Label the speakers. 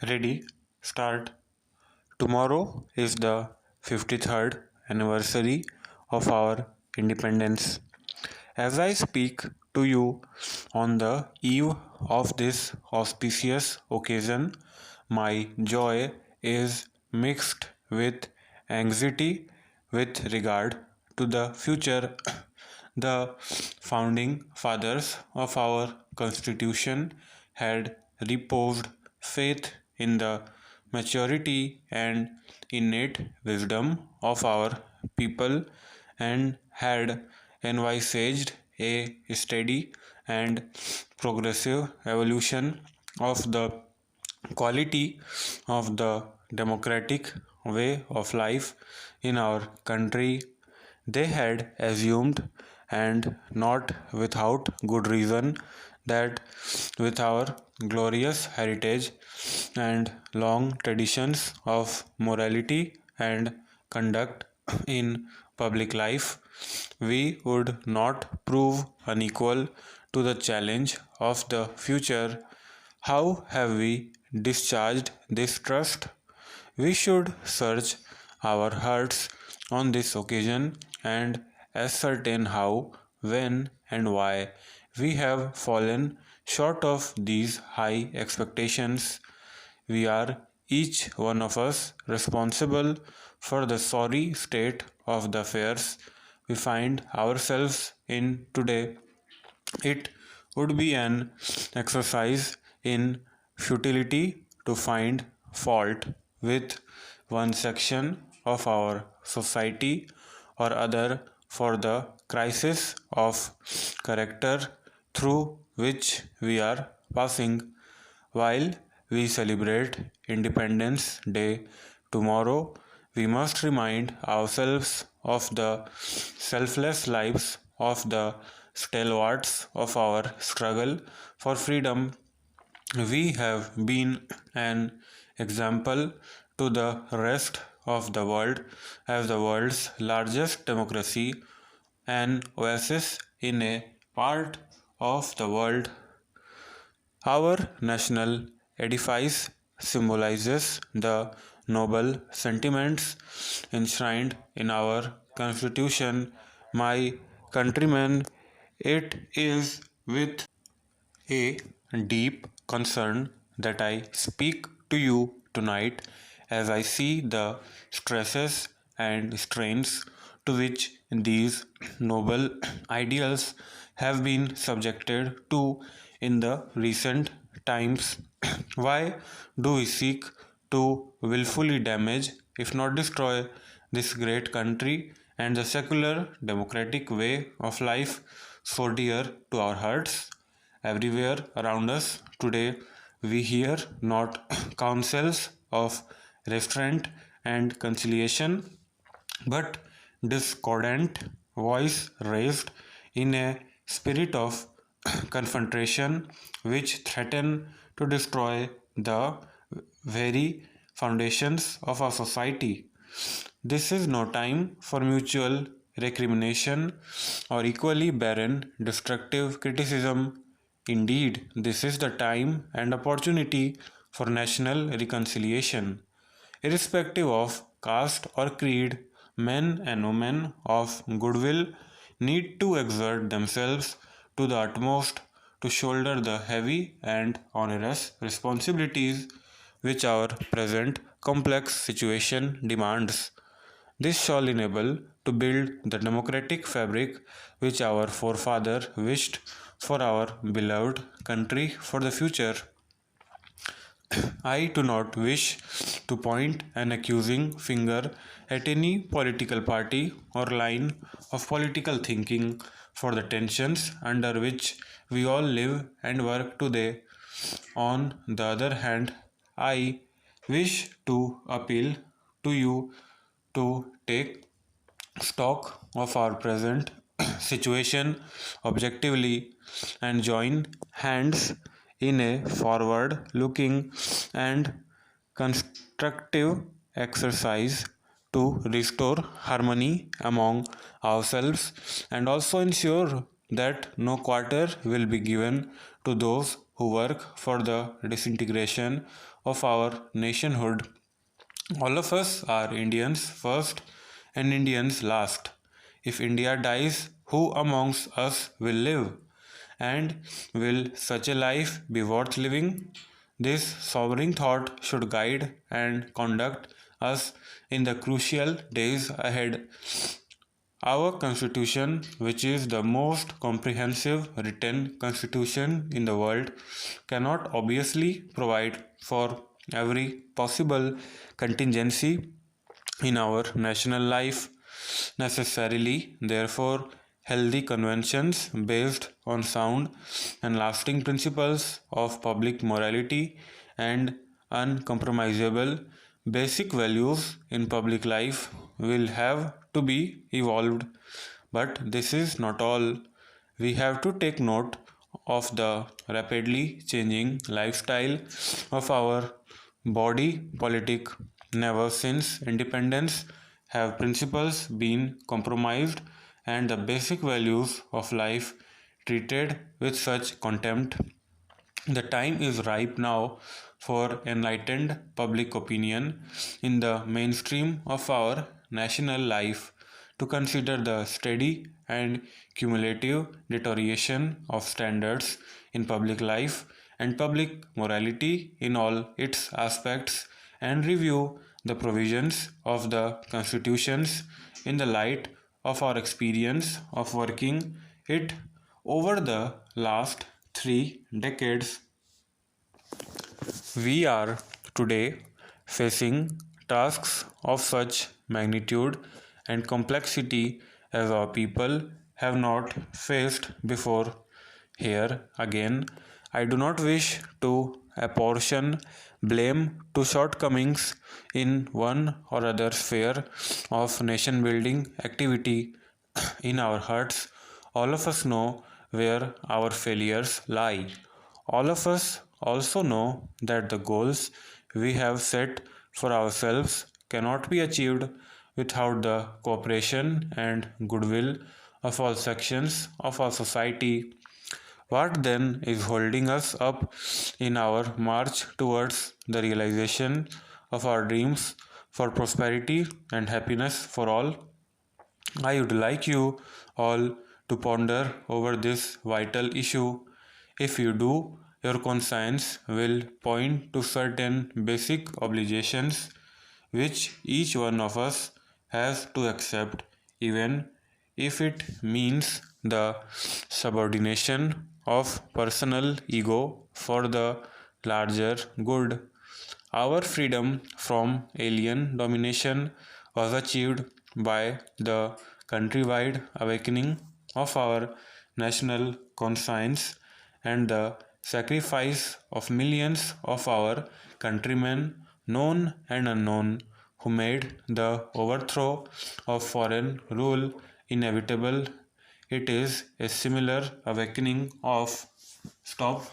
Speaker 1: Ready? Start. Tomorrow is the 53rd anniversary of our independence. As I speak to you on the eve of this auspicious occasion, my joy is mixed with anxiety with regard to the future. The founding fathers of our Constitution had reposed faith in the maturity and innate wisdom of our people and had envisaged a steady and progressive evolution of the quality of the democratic way of life in our country. They had assumed, and not without good reason, that with our glorious heritage and long traditions of morality and conduct in public life, we would not prove unequal to the challenge of the future. How have we discharged this trust? We should search our hearts on this occasion and ascertain how, when, and why we have fallen short of these high expectations. We are each one of us responsible for the sorry state of the affairs we find ourselves in today. It would be an exercise in futility to find fault with one section of our society or other for the crisis of character through which we are passing. While we celebrate Independence Day tomorrow, we must remind ourselves of the selfless lives of the stalwarts of our struggle for freedom. We have been an example to the rest of the world as the world's largest democracy, an oasis in a part of the world. Our national edifice symbolizes the noble sentiments enshrined in our Constitution. My countrymen, it is with a deep concern that I speak to you tonight as I see the stresses and strains to which these noble ideals have been subjected to in the recent times. Why do we seek to willfully damage, if not destroy, this great country and the secular democratic way of life so dear to our hearts? Everywhere around us today, we hear not counsels of restraint and conciliation, but discordant voice raised in a spirit of confrontation which threaten to destroy the very foundations of our society. This is no time for mutual recrimination or equally barren destructive criticism. Indeed, this is the time and opportunity for national reconciliation. Irrespective of caste or creed, men and women of goodwill need to exert themselves to the utmost to shoulder the heavy and onerous responsibilities which our present complex situation demands. This shall enable to build the democratic fabric which our forefather wished for our beloved country for the future. I do not wish to point an accusing finger at any political party or line of political thinking for the tensions under which we all live and work today. On the other hand, I wish to appeal to you to take stock of our present situation objectively and join hands in a forward looking and constructive exercise to restore harmony among ourselves and also ensure that no quarter will be given to those who work for the disintegration of our nationhood. All of us are Indians first and Indians last. If India dies, who amongst us will live? And will such a life be worth living? This sobering thought should guide and conduct us in the crucial days ahead. Our constitution, which is the most comprehensive written constitution in the world, cannot obviously provide for every possible contingency in our national life. Necessarily, therefore, healthy conventions based on sound and lasting principles of public morality and uncompromisable basic values in public life will have to be evolved. But this is not all. We have to take note of the rapidly changing lifestyle of our body politic. Never since independence have principles been compromised and the basic values of life treated with such contempt. The time is ripe now for enlightened public opinion in the mainstream of our national life to consider the steady and cumulative deterioration of standards in public life and public morality in all its aspects and review the provisions of the constitutions in the light of our experience of working it over the last 3 decades. We are today facing tasks of such magnitude and complexity as our people have not faced before. Here again, I do not wish to apportion blame to shortcomings in one or other sphere of nation building activity. In our hearts, all of us know where our failures lie. All of us also know that the goals we have set for ourselves cannot be achieved without the cooperation and goodwill of all sections of our society. What then is holding us up in our march towards the realization of our dreams for prosperity and happiness for all? I would like you all to ponder over this vital issue. If you do, your conscience will point to certain basic obligations which each one of us has to accept, even if it means the subordination of personal ego for the larger good. Our freedom from alien domination was achieved by the countrywide awakening of our national conscience and the sacrifice of millions of our countrymen, known and unknown, who made the overthrow of foreign rule inevitable. It is a similar awakening of stop